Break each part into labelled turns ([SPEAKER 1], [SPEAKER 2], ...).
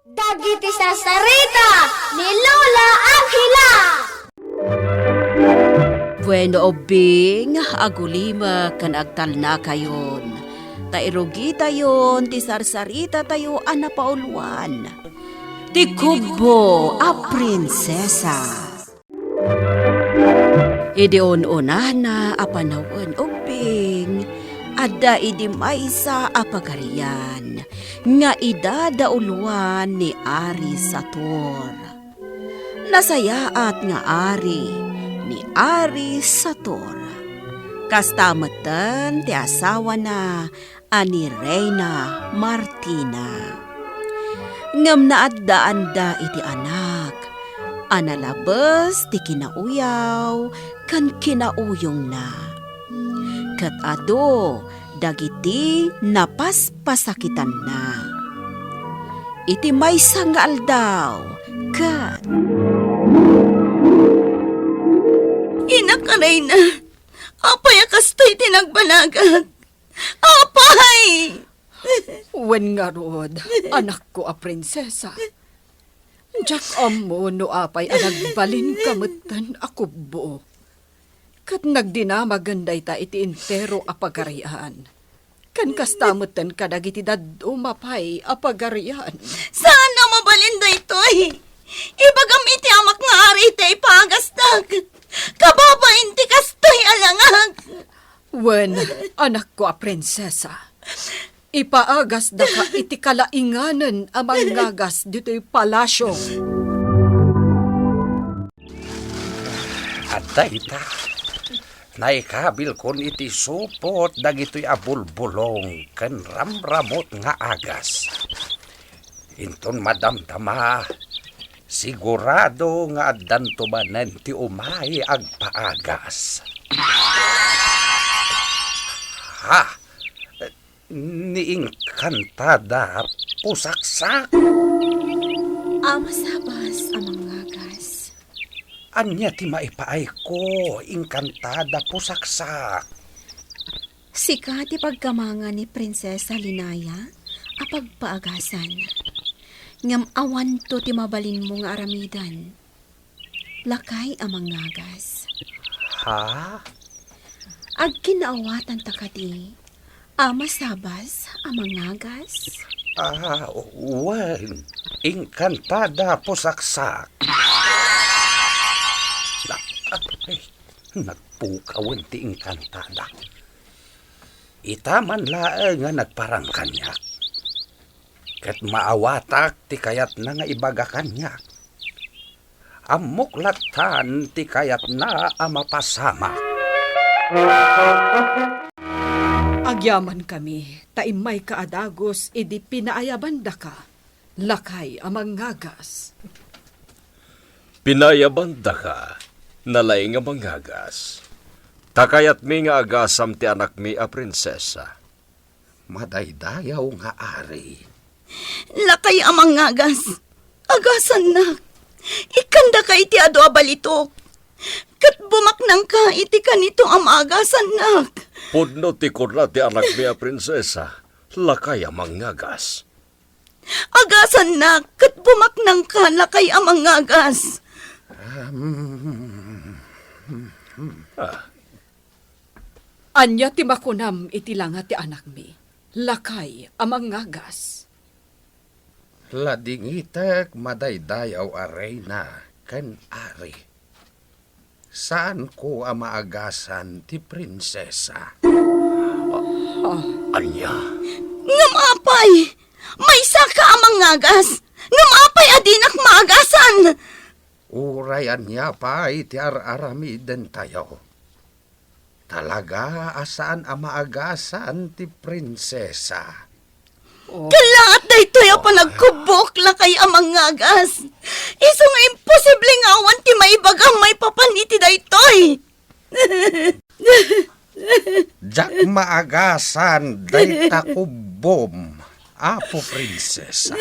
[SPEAKER 1] Dagiti sasarita ni Lola Angela.
[SPEAKER 2] Bueno obing, agulima kan agtalna kayon. Tairugi tayon, ti sarsarita tayo anapauluan. Ti kubo a prinsesa. Ideon-una na apanawan obing, adda idi maysa a pagarian, nga idadauluan ni Ari Sator. Nasayaat nga Ari, ni Ari Sator. Kastamatan ti asawa na ani Reyna Martina. Ngam na addaan da iti anak, analabas ti kinauyaw kan kinauyong na. Kat ado dagiti napaspasakitan na. Iti maysa nga aldaw kat
[SPEAKER 3] Inakaray na. Apay akastoy tinagbanagag. Apay!
[SPEAKER 4] Wen nga rod, anak ko a prinsesa. Jack amo no apay anagbalin kamutan ako buo. Kat nagdinamaganday ta iti intero a pagarian. Kan kastamutan kadagiti dadu mapay a pagarian.
[SPEAKER 3] Saan na mabalinda ito'y? Ibagam iti amak nga ari iti ipagastag. Kababain ti kastoy alangag.
[SPEAKER 4] Wen, anak ko a prinsesa. Ipaagas da ka iti kalainganan amang ngagas dito'y palasyo.
[SPEAKER 5] At ita, naikabil kon iti supot dagito'y abulbulong ken ramramot nga agas. Inton madamdama, sigurado nga addan tumanen ti umay agpaagas. Ha! Niing kantada pusaksak.
[SPEAKER 2] amasabas amang ngagas.
[SPEAKER 5] Anya ti maipaay ko, inkantada pusaksak.
[SPEAKER 2] Sika ti pagkamanga ni Prinsesa Linaya a pagpaagasan. Ngam awan to ti mabalin mo nga aramidan. Lakay amang ngagas.
[SPEAKER 5] Ha?
[SPEAKER 2] Ag kinaawatan takati. Amasabas amang ngagas.
[SPEAKER 5] Wen, inkantada pusaksak. Nagpukawan ti inkantada. Itaman laeng nga nagparang kanyak. Ket maawatak ti kayat na nga ibaga kanyak. Amuklatan ti kayat na amapasama.
[SPEAKER 4] Agyaman kami, taimay kaadagos, idi pinaayabanda ka. Lakay amang ngagas.
[SPEAKER 6] Pinayabanda ka, nalay nga mangagas. Takayat mi nga agasam ti anak mi a prinsesa.
[SPEAKER 5] Madaydayaw nga ari.
[SPEAKER 3] Lakay amang ngagas. Agasan na. Ikanda ka iti ado abalitok. Kat bumaknang ka iti kanito ang agasan na.
[SPEAKER 6] Pudno ti kurna ti anak mi a prinsesa, lakay amang ngagas.
[SPEAKER 3] Agasan na. Kat bumaknang ka lakay amang ngagas.
[SPEAKER 4] Anya ti makunam iti langa ti anak mi. Lakay amang ngagas.
[SPEAKER 5] Ladingitek madaydayaw aray na ken ari. Saan ko amaagasan ti prinsesa?
[SPEAKER 6] Anya,
[SPEAKER 3] Ngam apay. May saka amang ngagas. Ngam apay adinak maagasan.
[SPEAKER 5] Urayan niya pa iti aramiden tayo. Talaga asaan amaagasan ti prinsesa?
[SPEAKER 3] Kalaat na ito'y apa nagkubok lakay amang ngagas. Iso nga imposible nga awan ti maibagang may papaniti da ito'y.
[SPEAKER 5] Jak maagasan day takubom, apo prinsesa.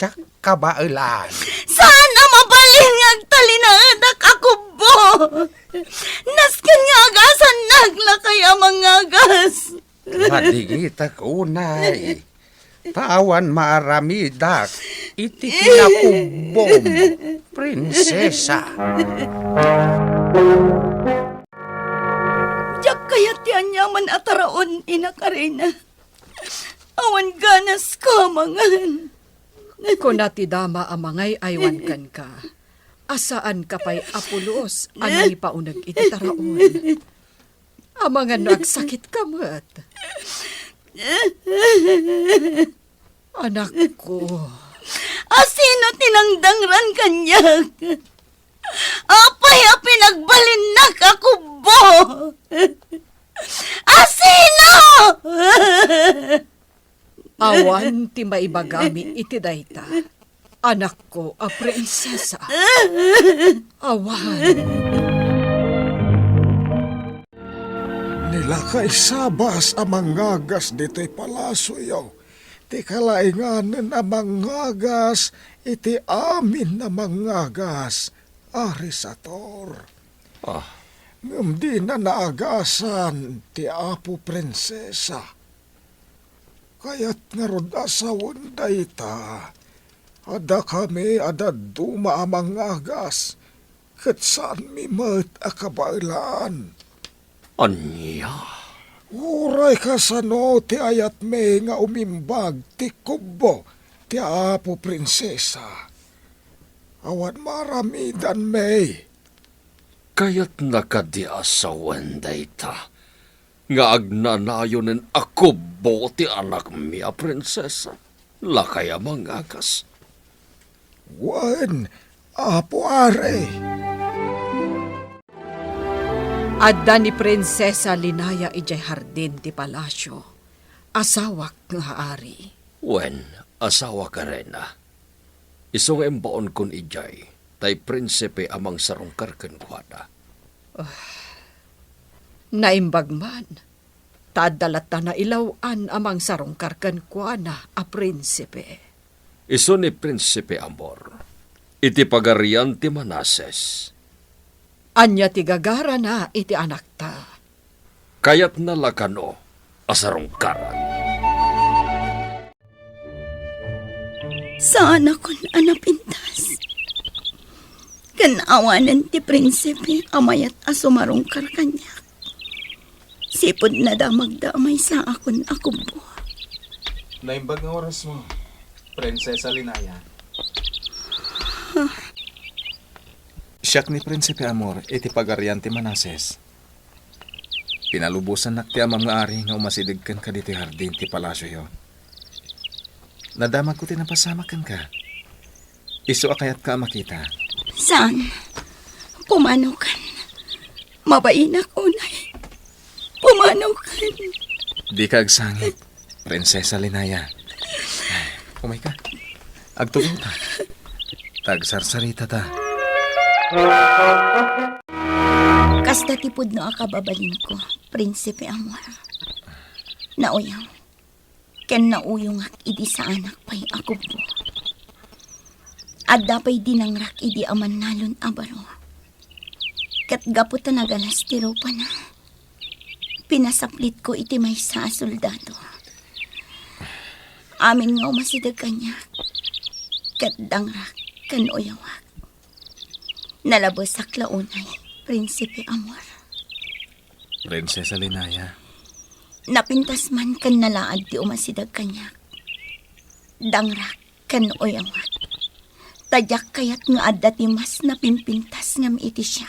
[SPEAKER 5] Jak kabailan.
[SPEAKER 3] Sana mabalin nga agtalinaadak ako bo. Naskan nga agasan naglakay amang ngagas.
[SPEAKER 5] Madigita unay. tawan maaramidak, iti kinakubom, prinsesa.
[SPEAKER 3] Diyak kaya ti anyaman ataraon, Ina Karina. Awan ganas kamangan.
[SPEAKER 4] Kung natidama amangay aywan kan ka, asaan ka pa'y apulos, anay paunag iti taraon. Amangan no agsakit ka mat. Anak ko,
[SPEAKER 3] Asino tinangdangran kanyak? Apay a pinagbalinak ako bo! Asino?
[SPEAKER 4] awan ti maibagami iti dayta. Anak ko, a prinsesa. Awan.
[SPEAKER 7] Nilakay sabas amang ngagas dito'y palaso yaw. Ti kalainganan amang ngagas, iti amin amang ngagas, arisator. Ngam di na naagasan ti apo prinsesa. Kaya't nga rod asawon dayta, ada kami ada duma amang ngagas, kat saan mi mat akabailan.
[SPEAKER 6] Anya?
[SPEAKER 7] Uray ka sa no, ti ayat me nga umimbag, ti kubo, ti apo prinsesa. Awan maramidan me.
[SPEAKER 6] Kaya't nakadiasawan dayta. Nga agnanayonin ako bo ti anak mi a prinsesa. Lakay amang agas.
[SPEAKER 7] Wan, apo are.
[SPEAKER 4] Adda ni Prinsesa Linaya ijay hardin ti palasyo. Asawak nga haari.
[SPEAKER 6] Wen, asawa ka rin na. Isong embaon kun ijay, tay prinsipe amang sarungkar kenkwada.
[SPEAKER 4] Naimbag man, tadalata na ilawan amang sarungkar kenkuana a prinsipe.
[SPEAKER 6] Iso ni Prinsipe Amor, iti pagarian ti Manases.
[SPEAKER 4] Anya ti gagara na iti anak ta.
[SPEAKER 6] Kayat nalakano, asarungkaran.
[SPEAKER 3] Saan akong anapintas? Kanawanan ti prinsipe amayat asumarungkar kanya. Sipod na damagdamay sa akon akubo.
[SPEAKER 8] Naimbag nga oras mo, Prinsesa Linaya. Siyak ni Prinsipe Amor, iti pagarian ti Manases. Pinalubusan nak ti amam nga ari nga umasidigkan ka diti hardin ti palasyo yo. Nadamag ko tinapasamakan ka. Iso akayat ka makita.
[SPEAKER 3] Saan? Pumanaw kan. Mabainak unay. Pumanaw kan.
[SPEAKER 8] Di ka agsangit, Prinsesa Linaya. Kumay ka. Agtugaw ta. Tagsarsarita ta.
[SPEAKER 3] Kasta tipod no akababalin ko, Prinsipe Amor. Nauyaw. Ken nauyong ak idi sa anak pay ako po. Adda pay dinangrak idi aman nalon abaro. Kat gaputan nagalas tiro pa na. Pinasaplit ko iti may sa soldado. Amin nga umasidag kanya. Kat dangrak kan uyawak. Nalabos sa klaunay, Prinsipe Amor.
[SPEAKER 8] Prinsesa Linaya.
[SPEAKER 3] Napintas man kan nalaad ti umasidag kanya. Dangrak kan uyawak. Tadyak kayat nga adda ti mas napimpintas ngam iti siya.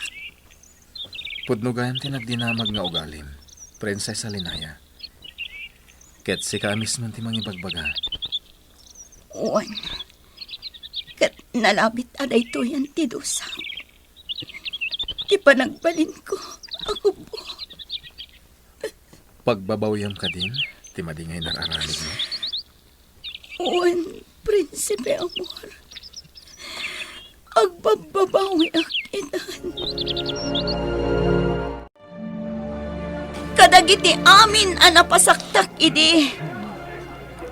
[SPEAKER 8] Pudnugayan ti nagdinamag nga ugalim, Prinsesa Linaya. Ket si kamis man ti mangibagbaga.
[SPEAKER 3] Uwan. Kat nalabit aday to yan ti dosa. Ti panagbalin ko, ako po.
[SPEAKER 8] Pagbabawyam ka din, ti madingay nararanig mo.
[SPEAKER 3] Uwan, Prinsipe Amor. Agbababawi akitan. Kadagiti amin anapasaktak idi.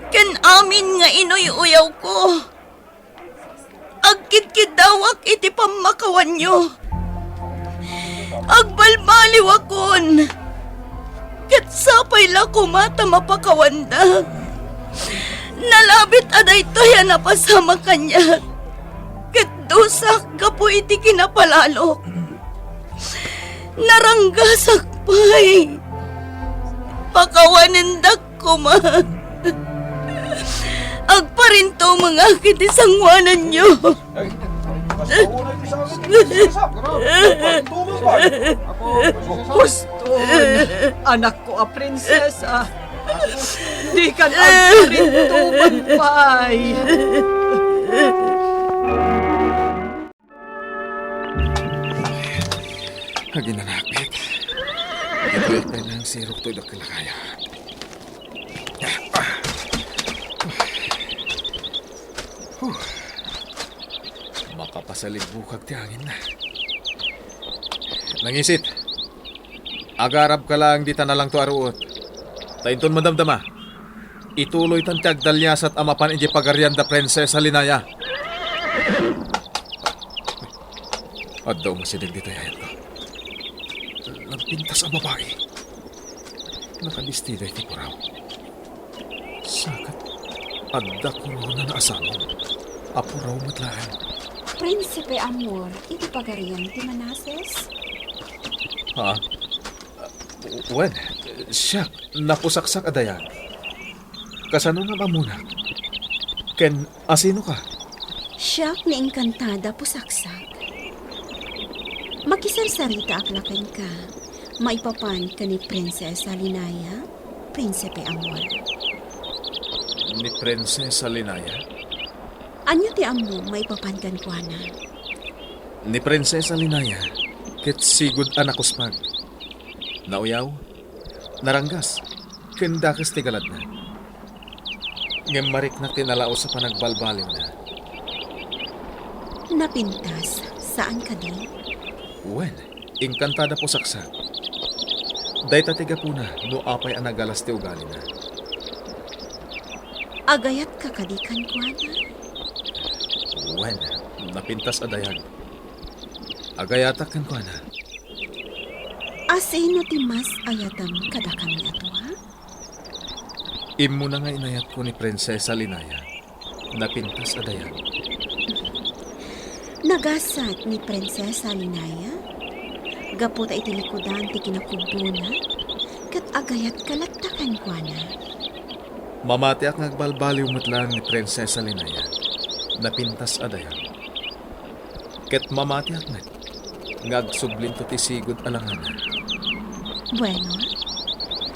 [SPEAKER 3] Ken amin nga inuy-uyaw ko. Agkidkid dawak iti pamakawan nyo. Agbalbaliw akon. Ket sapay la kumata mapakawanda. Nalabit aday toya na pasama kanya. Ket dusak gapo iti kinapalalo. Naranggasak pay. Pakawanindak ko ma. Agparinto mga kiti sangwanan nyo.
[SPEAKER 4] Guston, anak ko a prinsesa. Di ka agparintuman pay.
[SPEAKER 8] Ginanapit. Ituit pa ng sirok to kalakaya. Makapasalibukag ti hangin na. Nangisit. Agarab ka lang di na lang to aruot. Tainton madamdama. Ituloy tan ti agdalyas at amapan iji pagaryan da Prinsesa Linaya. At daw masidig dito yayan ko. Nagpintas ang babae. Nakalistiday ti Puraw. Sakat, adda korona na asamon. Apuraw matlaan.
[SPEAKER 2] Prinsipe Amor, iti pagarian ti Manases?
[SPEAKER 8] Ha? Wen, siya, napusaksak adayan. Kasano nga mamuna? Ken, asino ka?
[SPEAKER 2] Siyak ni engkantada pusaksak. Makisarsarita aklakan ka. Maipapan ka ni Prinsesa Linaya, Prinsipe Amor.
[SPEAKER 8] Ni Prinsesa Linaya?
[SPEAKER 2] Anyo ti amo maipapan kan kuana.
[SPEAKER 8] Ni Prinsesa Linaya, ket sigud anakuspag. Nauyaw, naranggas, kendakas ti galad na. Ngemarik na tinalao sa panagbalbaliw na.
[SPEAKER 2] Napintas, saan ka di?
[SPEAKER 8] Wen, engkantada po saksa. Dayta tiga po na, no apay anagalas ti ugali na.
[SPEAKER 2] Agayat ka kadikan kuana?
[SPEAKER 8] Wen, napintas adayag. Agayatak kan ko na.
[SPEAKER 2] Asino ti mas ayatam kada kami ato ha?
[SPEAKER 8] Imo na nga inayat ko ni Prinsesa Linaya. Napintas adayag.
[SPEAKER 2] Nagasat ni Prinsesa Linaya? Gapot ay tilikodan ti kinakubuna? Kat agayat kalatakan kuana?
[SPEAKER 8] Mamati ak nagbalbaliw matlan ni Prinsesa Linaya. Napintas adayag. Ket mamati ak ngagsublinto ti sigud alangana.
[SPEAKER 2] Bueno,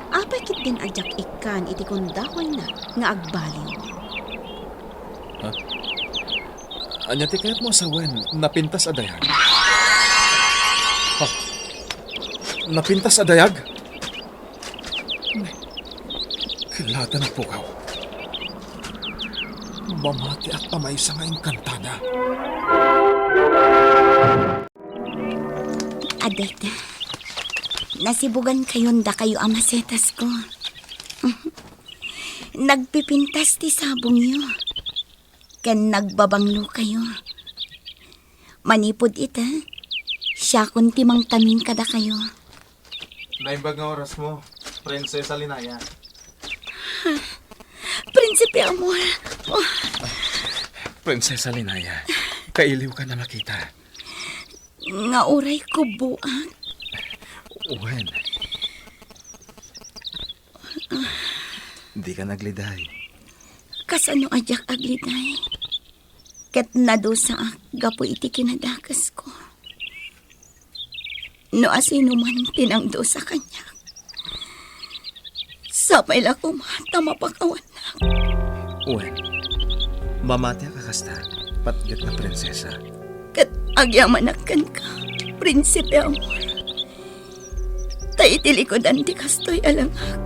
[SPEAKER 2] apay kit din ajak ikan iti kundakoy na nga agbaliw.
[SPEAKER 8] Ha? Anya ti kayat mo sa wen, napintas adayag. Ha? Napintas adayag? Kilata na pukaw. Mamati at amay sa nga engkantada.
[SPEAKER 3] Adet, nasibugan kayon da kayo amasetas ko. Nagpipintas ti sabong yo. Ken nagbabanglo kayo. Manipod ita, siya kun timang tamin kada kayo.
[SPEAKER 8] Naimbag nga oras mo, Prinsesa Linaya.
[SPEAKER 3] Prinsipe Amor. Oh,
[SPEAKER 8] Prinsesa Linaya, kailiw ka na makita.
[SPEAKER 3] nga uray ko buang.
[SPEAKER 8] Wen. Di ka nagliday.
[SPEAKER 3] Kasano ajak agliday. Ket nadosa ak gapo iti kinadakas ko. No asino man tinangdo sa kanya. Sapay la ko mata mapakawan na.
[SPEAKER 8] Wen. Mamati ka kasta, patgat na prinsesa.
[SPEAKER 3] Ket agyamanakan ka, Prinsipe Amor. Taitilikod ti kastoy alangak.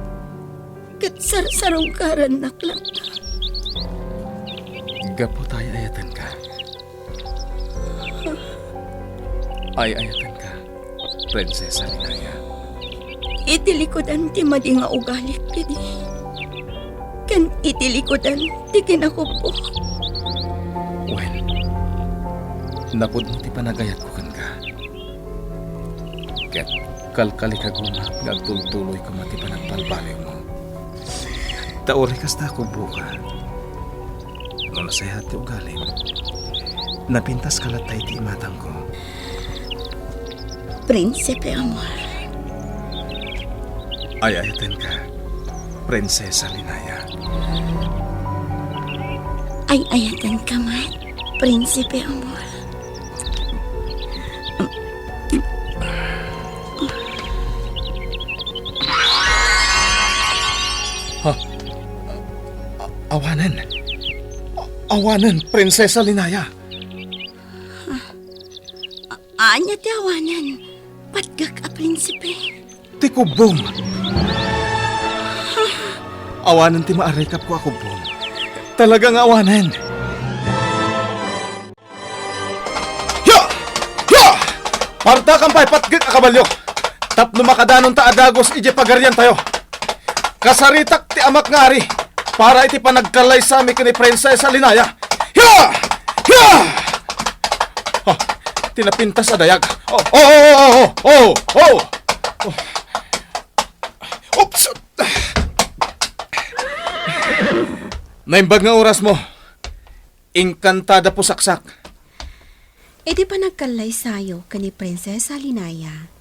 [SPEAKER 3] Ket sarsarong karan naklang na.
[SPEAKER 8] Gapo tayo ayatan ka. Ay ayatan ka, Prinsesa Linaya.
[SPEAKER 3] Itilikodan ti madi nga ugalik kidi. Ken itilikodan ti kinakupo.
[SPEAKER 8] Wen. Napod mo ti panagayat ko kan ka. Ket kalkali ka guma ngagtultuloy ko mati panagbalbaliw mo. Taori kasta ko buka.
[SPEAKER 9] No nasayat ti ugalim. Napintas kalatay ti imatang ko.
[SPEAKER 3] Prinsipe Amor.
[SPEAKER 9] Ayayatan ka, Prinsesa Linaya.
[SPEAKER 3] Ay ayatan ka man, Prinsipe Amor.
[SPEAKER 9] Awanan. Awanan, Prinsesa Linaya.
[SPEAKER 3] Anya ti awanan. Patgak a prinsipe.
[SPEAKER 9] Ti kubong. Awanan ti maarekap ko ako, Bong. Talagang awanan. Ya! Ya! Parta kang pay patgak a kabalyo. Tapno makadanon ta adagos ije pagaryan tayo. Kasaritak ti amak ngari para iti panagkalay sa amin kini Prinsesa Linaya. Ya! Ya! Oh, tinapintas a dayag. Oops! Naimbag nga oras mo. Inkantada po saksak.
[SPEAKER 2] Iti pa nagkalay sayo kani Prinsesa Linaya.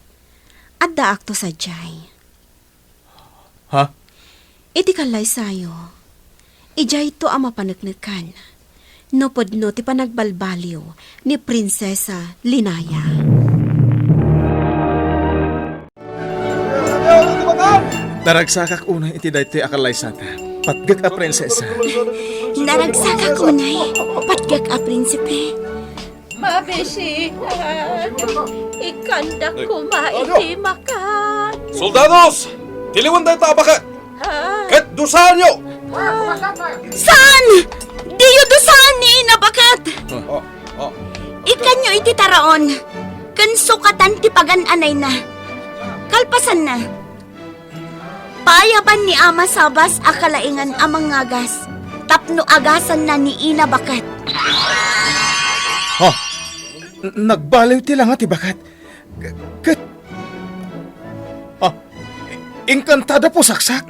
[SPEAKER 2] At daak to sa jay.
[SPEAKER 9] Ha?
[SPEAKER 2] Iti kalay sayo. Ijay to ang mapanagnakan. No podno ti panagbalbaliw ni Prinsesa Linaya.
[SPEAKER 9] Daragsakak unay iti daytoy akalay sata. Patgak a prinsesa.
[SPEAKER 3] Naragsaka kunay. Patgak a prinsipe.
[SPEAKER 2] Mabisihan, ikanda ko maitimakan.
[SPEAKER 6] Soldados! Tiliwan tayo tabakat! Ket dusahan nyo!
[SPEAKER 3] Saan? Diyo dosan ni inabakat. Ikan nyo iti taraon. Kan sukatan ti pagan-anay na. Kalpasan na. Payaban ni Ama Sabas akalaingan amang ngagas. Tapno agasan na ni inabakat.
[SPEAKER 9] Nagbaliw ti lang ati bakat. Kat... Inkantada po saksak.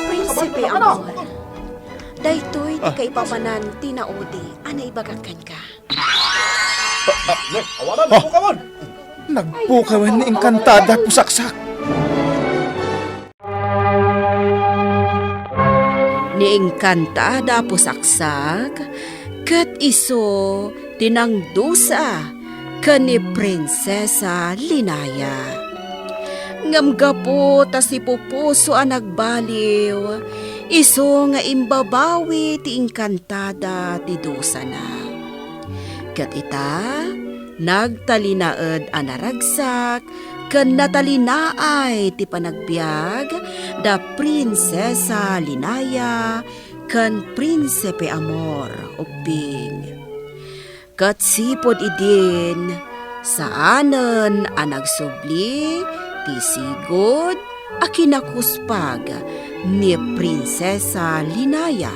[SPEAKER 2] Prinsipe Amor, daytoy ti kaipapanan tinaudi, anay bagakan ka.
[SPEAKER 6] Awanan po ka man!
[SPEAKER 9] Nagpukawan ni inkantada po saksak.
[SPEAKER 2] Ni inkantada po saksak, kat iso tinangdusa kani Prinsesa Linaya. Ngamga po ta si pupuso ang nagbaliw, iso nga imbabawi ti inkantada ti dusa na. Kat ita, nagtalinaed ang naragsak, ken natalinaay ti panagbiag, da Prinsesa Linaya, ken Prinsipe Amor, ubing. Kat sipod idin, saanen ang nagsubli, ti sigod a kinakuspag ni Prinsesa Linaya.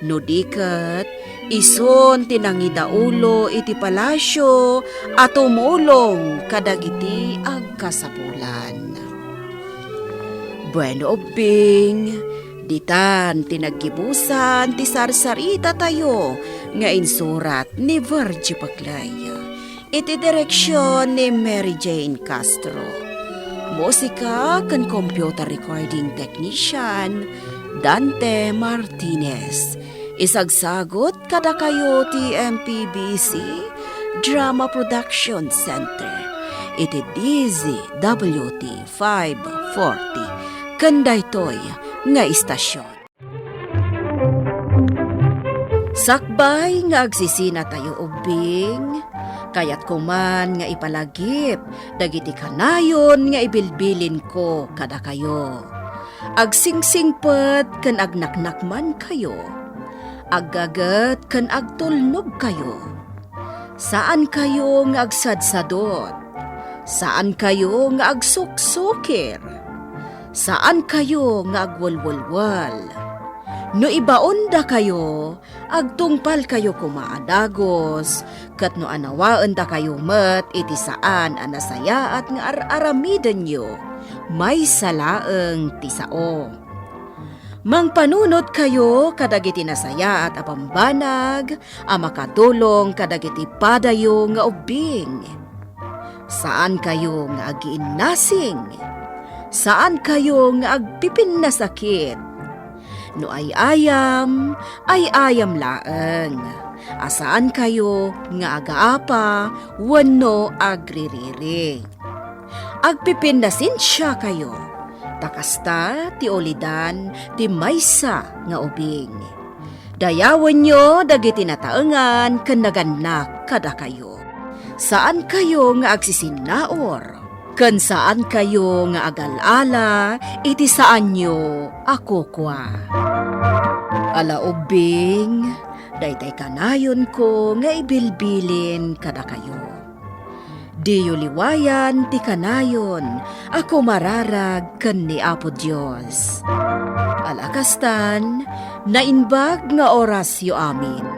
[SPEAKER 2] No diket, ison tinangidaulo iti palasyo at tumulong kadagiti agkasapulan. Bueno ubing, ditan tinaggibusan ti sarsarita tayo nga insurat ni Virgie Paglaya. Iti direksyon ni Mary Jane Castro. Musika kan computer recording technician Dante Martinez. Isagsagot kada kayo ti MPBC Drama Production Center. Iti DZWT 540. Kandaytoy nga istasyon. Sakbay nga agsisina tayo ubing. Kayat kuman nga ipalagip, dagiti kanayon nga ibilbilin ko kada kayo. Agsingsingpet ken agnaknakman kayo, aggaget ken agtulnog kayo. Saan kayo nga agsadsadot? Saan kayo nga agsuksukir? Saan kayo nga agwalwalwal? No ibaon da kayo, agtungpal kayo kumaadagos, kat no anawaan da kayo met iti saan anasaya at nga aramiden nyo, may salaeng ti sao. Mangpanunot kayo kadagiti nasaya at apambanag, a makatulong kadagiti padayo nga ubing. Saan kayo nga agiinnasing? Saan kayo nga agpipin na sakit? No ay ayam laeng. Asaan kayo nga agaapa, wano agririri. Agpipin na sinsya kayo. Takasta ti olidan ti maysa nga ubing. Dayawan nyo dagiti nataengan ken naganak kada kayo. Saan kayo nga agsisinaor? Ken saan kayo nga agalala iti saan nyo ako kwa. Ala ubing, daytay kanayon ko nga ibilbilin kada kayo. Diyo liwayan ti kanayon, ako mararag ken ni Apo Dios. Alakastan, nainbag nga orasyo amin.